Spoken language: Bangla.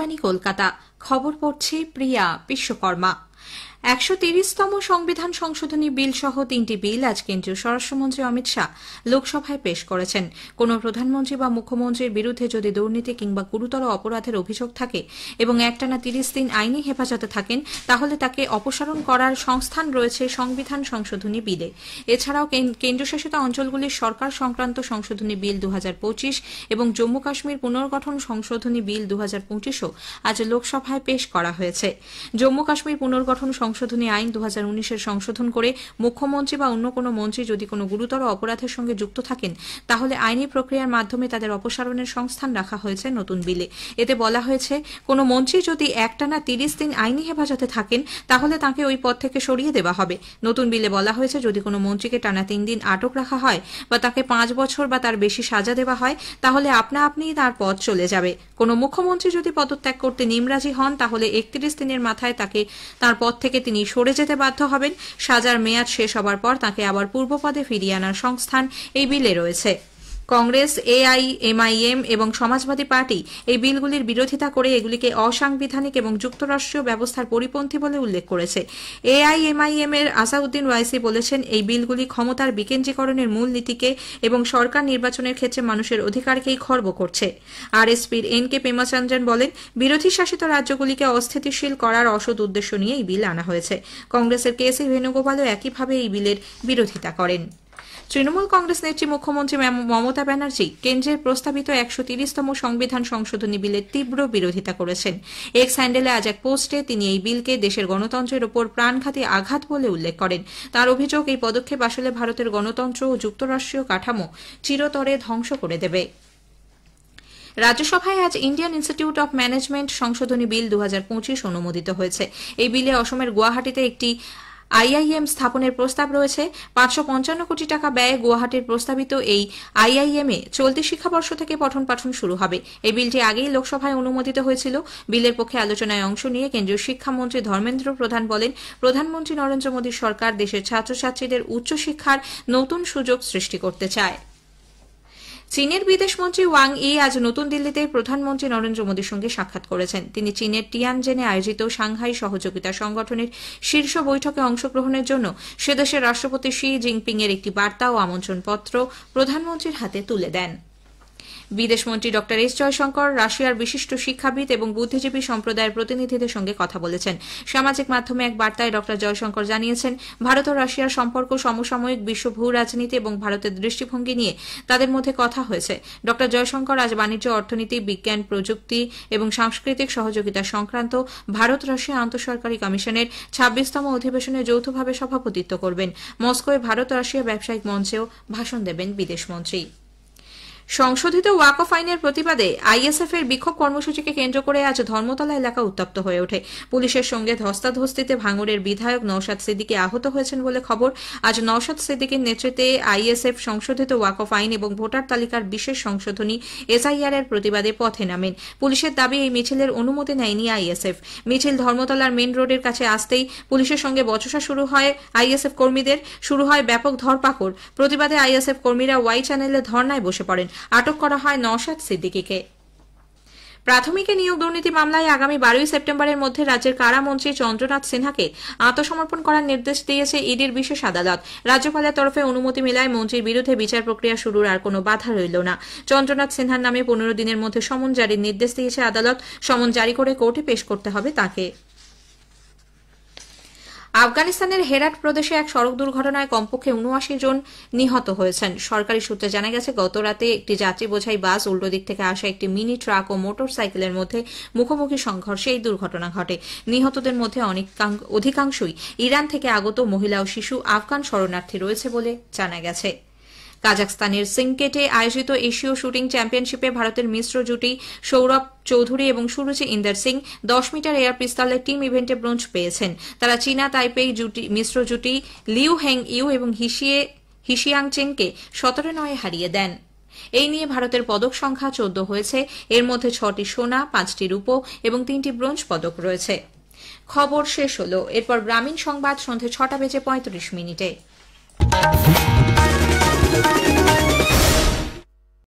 আকাশবাণী কলকাতা। খবর পড়ছে প্রিয়া বিশ্বকর্মা। ১৩০তম সংবিধান সংশোধনী বিল সহ ৩টি বিল আজ কেন্দ্রীয় স্বরাষ্ট্রমন্ত্রী অমিত শাহ লোকসভায় পেশ করেছেন। কোন প্রধানমন্ত্রী বা মুখ্যমন্ত্রীর বিরুদ্ধে যদি দুর্নীতি কিংবা গুরুতর অপরাধের অভিযোগ থাকে এবং একটানা ৩০ দিন আইনি হেফাজতে থাকেন, তাহলে তাকে অপসারণ করার সংস্থান রয়েছে সংবিধান সংশোধনী বিলে। এছাড়াও কেন্দ্রশাসিত অঞ্চলগুলির সরকার সংক্রান্ত সংশোধনী বিল ২০২৫ এবং জম্মু কাশ্মীর পুনর্গঠন সংশোধনী বিল ২০২৫ও আজ লোকসভায় পেশ করা হয়েছে। জম্মু কাশ্মীর পুনর্গঠন সংশোধনী আইন ২০১৯-এর সংশোধন করে মুখ্যমন্ত্রী বা অন্য কোনো মন্ত্রী যদি কোনো গুরুতর অপরাধের সঙ্গে যুক্ত থাকেন, তাহলে আইনি প্রক্রিয়ার মাধ্যমে তাদের অপসারণের সংস্থান রাখা হয়েছে নতুন বিলে। এতে বলা হয়েছে, কোনো মন্ত্রী যদি একটানা ৩০ দিন আইনি হেফাজতে থাকেন, তাহলে তাঁকে ওই পদ থেকে সরিয়ে দেওয়া হবে। নতুন বিলে বলা হয়েছে, যদি কোনো মন্ত্রীকে টানা ৩ দিন আটক রাখা হয় বা তাকে ৫ বছর বা তার বেশি সাজা দেওয়া হয়, তাহলে আপনা আপনিই তার পদ চলে যাবে। কোনো মুখ্যমন্ত্রী যদি পদত্যাগ করতে নিমরাজি হন, তাহলে ৩১ দিনের মাথায় তাকে তার পদ থেকে তিনি সরে যেতে বাধ্য হবেন। সাজার মেয়াদ শেষ হবার পর তাকে আবার পূর্বপদে ফিরিয়ে আনার সংস্থান এই বিলে রয়েছে। কংগ্রেস, এআইএমআইএম এবং সমাজবাদী পার্টি এই বিলগুলির বিরোধিতা করে এগুলিকে অসাংবিধানিক এবং যুক্তরাষ্ট্রীয় ব্যবস্থার পরিপন্থী বলে উল্লেখ করেছে। এআইএমআইএম এর আসাউদ্দিন ওয়াইসি বলেছেন, এই বিলগুলি ক্ষমতার বিকেন্দ্রীকরণের মূল নীতিকে এবং সরকার নির্বাচনের ক্ষেত্রে মানুষের অধিকারকেই খর্ব করছে। আরএসপির এন.কে প্রেমাচন্দ্রন বলেন, বিরোধী শাসিত রাজ্যগুলিকে অস্থিতিশীল করার অসৎ উদ্দেশ্য নিয়ে এই বিল আনা হয়েছে। কংগ্রেসের কে.সি. বেণুগোপালও একইভাবে এই বিলের বিরোধিতা করেন। তৃণমূল কংগ্রেস নেত্রী মুখ্যমন্ত্রী মমতা ব্যানার্জি কেন্দ্রের প্রস্তাবিত ১৩০তম সংবিধান সংশোধনী বিলের তীব্র বিরোধিতা করেছেন। এক্স হ্যান্ডেলে আজ এক পোস্টে তিনি এই বিলকে দেশের গণতন্ত্রের ওপর প্রাণঘাতী আঘাত বলে উল্লেখ করেন। তার অভিযোগ, এই পদক্ষেপ আসলে ভারতের গণতন্ত্র ও যুক্তরাষ্ট্রীয় কাঠামো চিরতরে ধ্বংস করে দেবে। রাজ্যসভায় আজ ইন্ডিয়ান ইনস্টিটিউট অব ম্যানেজমেন্ট সংশোধনী বিল ২০২৫ অনুমোদিত হয়েছে। এই বিলে অসমের গুয়াহাটিতে একটি আইআইএম স্থাপনের প্রস্তাব রয়েছে। ৫৫৫ কোটি টাকা ব্যয়ে গুয়াহাটির প্রস্তাবিত এই আইআইএম-এ চলতি শিক্ষাবর্ষ থেকে পঠন পাঠন শুরু হবে। এই বিলটি আগেই লোকসভায় অনুমোদিত হয়েছিল। বিলের পক্ষে আলোচনায় অংশ নিয়ে কেন্দ্রীয় শিক্ষামন্ত্রী ধর্মেন্দ্র প্রধান বলেন, প্রধানমন্ত্রী নরেন্দ্র মোদীর সরকার দেশের ছাত্রছাত্রীদের উচ্চশিক্ষার নতুন সুযোগ সৃষ্টি করতে চায়। চীনের বিদেশমন্ত্রী ওয়াং ই আজ নতুন দিল্লিতে প্রধানমন্ত্রী নরেন্দ্র মোদীর সঙ্গে সাক্ষাৎ করেছেন। তিনি চীনের টিয়ানজেনে আয়োজিত সাংহাই সহযোগিতা সংগঠনের শীর্ষ বৈঠকে অংশগ্রহণের জন্য সে দেশের রাষ্ট্রপতি শি জিনপিং এর একটি বার্তা ও আমন্ত্রণপত্র প্রধানমন্ত্রীর হাতে তুলে দেন। বিদেশমন্ত্রী ড এস জয়শঙ্কর রাশিয়ার বিশিষ্ট শিক্ষাবিদ এবং বুদ্ধিজীবী সম্প্রদায়ের প্রতিনিধিদের সঙ্গে কথা বলেছেন। সামাজিক মাধ্যমে এক বার্তায় ড জয়শঙ্কর জানিয়েছেন, ভারত ও রাশিয়ার সম্পর্ক সমসাময়িক বিশ্ব ভূ রাজনীতি এবং ভারতের দৃষ্টিভঙ্গি নিয়ে তাদের মধ্যে কথা হয়েছে। ড জয়শঙ্কর আজ বাণিজ্য, অর্থনীতি, বিজ্ঞান, প্রযুক্তি এবং সাংস্কৃতিক সহযোগিতা সংক্রান্ত ভারত রাশিয়া আন্তঃসরকারি কমিশনের ২৬তম অধিবেশনে যৌথভাবে সভাপতিত্ব করবেন। মস্কোয় ভারত রাশিয়া ব্যবসায়িক মঞ্চেও ভাষণ দেবেন বিদেশমন্ত্রী। সংশোধিত ওয়াকফ আইনের প্রতিবাদে আইএসএফ এর বিক্ষোভ কর্মসূচিকে কেন্দ্র করে আজ ধর্মতলা এলাকা উত্তপ্ত হয়ে ওঠে। পুলিশের সঙ্গে ধস্তাধস্তিতে ভাঙড়ের বিধায়ক নওশাদ সিদ্দিকী আহত হয়েছেন বলে খবর। আজ নওশাদ সিদ্দিকীর নেতৃত্বে আইএসএফ সংশোধিত ওয়াকফ আইন এবং ভোটার তালিকার বিশেষ সংশোধনী এসআইআর এর প্রতিবাদে পথে নামেন। পুলিশের দাবি, এই মিছিলের অনুমতি নেয়নি আইএসএফ। মিছিল ধর্মতলার মেন রোডের কাছে আসতেই পুলিশের সঙ্গে বচসা শুরু হয় আইএসএফ কর্মীদের। শুরু হয় ব্যাপক ধরপাকড়। প্রতিবাদে আইএসএফ কর্মীরা ওয়াই চ্যানেলে ধর্নায় বসে পড়েন। আটক করা হয় নওশাদ সিদ্দিকীকে। প্রাথমিকে নিয়োগ দুর্নীতি মামলায় আগামী ১২ই সেপ্টেম্বরের মধ্যে রাজ্যের কারামন্ত্রী চন্দ্রনাথ সিনহাকে আত্মসমর্পণ করার নির্দেশ দিয়েছে ইডির বিশেষ আদালত। রাজ্যপালের তরফে অনুমতি মেলায় মন্ত্রীর বিরুদ্ধে বিচার প্রক্রিয়া শুরুর আর কোনো বাধা রইল না। চন্দ্রনাথ সিনহার নামে ১৫ দিনের মধ্যে সমন জারির নির্দেশ দিয়েছে আদালত। সমন জারি করে কোর্টে পেশ করতে হবে তাকে। আফগানিস্তানের হেরাট প্রদেশে এক সড়ক দুর্ঘটনায় কমপক্ষে ৭৯ জন নিহত হয়েছেন। সরকারি সূত্রে জানা গেছে, গতরাতে একটি যাত্রী বোঝাই বাস উল্টো দিক থেকে আসা একটি মিনি ট্রাক ও মোটর সাইকেলের মধ্যে মুখোমুখি সংঘর্ষে এই দুর্ঘটনা ঘটে। নিহতদের মধ্যে অধিকাংশই ইরান থেকে আগত মহিলা ও শিশু আফগান শরণার্থী রয়েছে বলে জানা গেছে। কাজাখস্তানের সিঙ্কেটে আয়োজিত এশীয় শুটিং চ্যাম্পিয়নশিপে ভারতের মিশ্র জুটি সৌরভ চৌধুরী এবং সুরুচি Inder Singh ১০ metre air পিস্তলের team ইভেন্টে ব্রোঞ্জ পেয়েছেন। তারা চীনা তাইপেই মিশ্র জুটি লিউ হেং ইউ এবং হিশিয়াং চেংকে ১৭-৯ হারিয়ে দেন। এই নিয়ে ভারতের পদক সংখ্যা ১৪ হয়েছে। এর মধ্যে ৬টি সোনা, ৫টি রূপো এবং ৩টি ব্রোঞ্জ পদক রয়েছে। খবর শেষ হল। এরপর গ্রামীণ সংবাদ সন্ধ্যে ৬টা বেজে ৩৫ মিনিটে।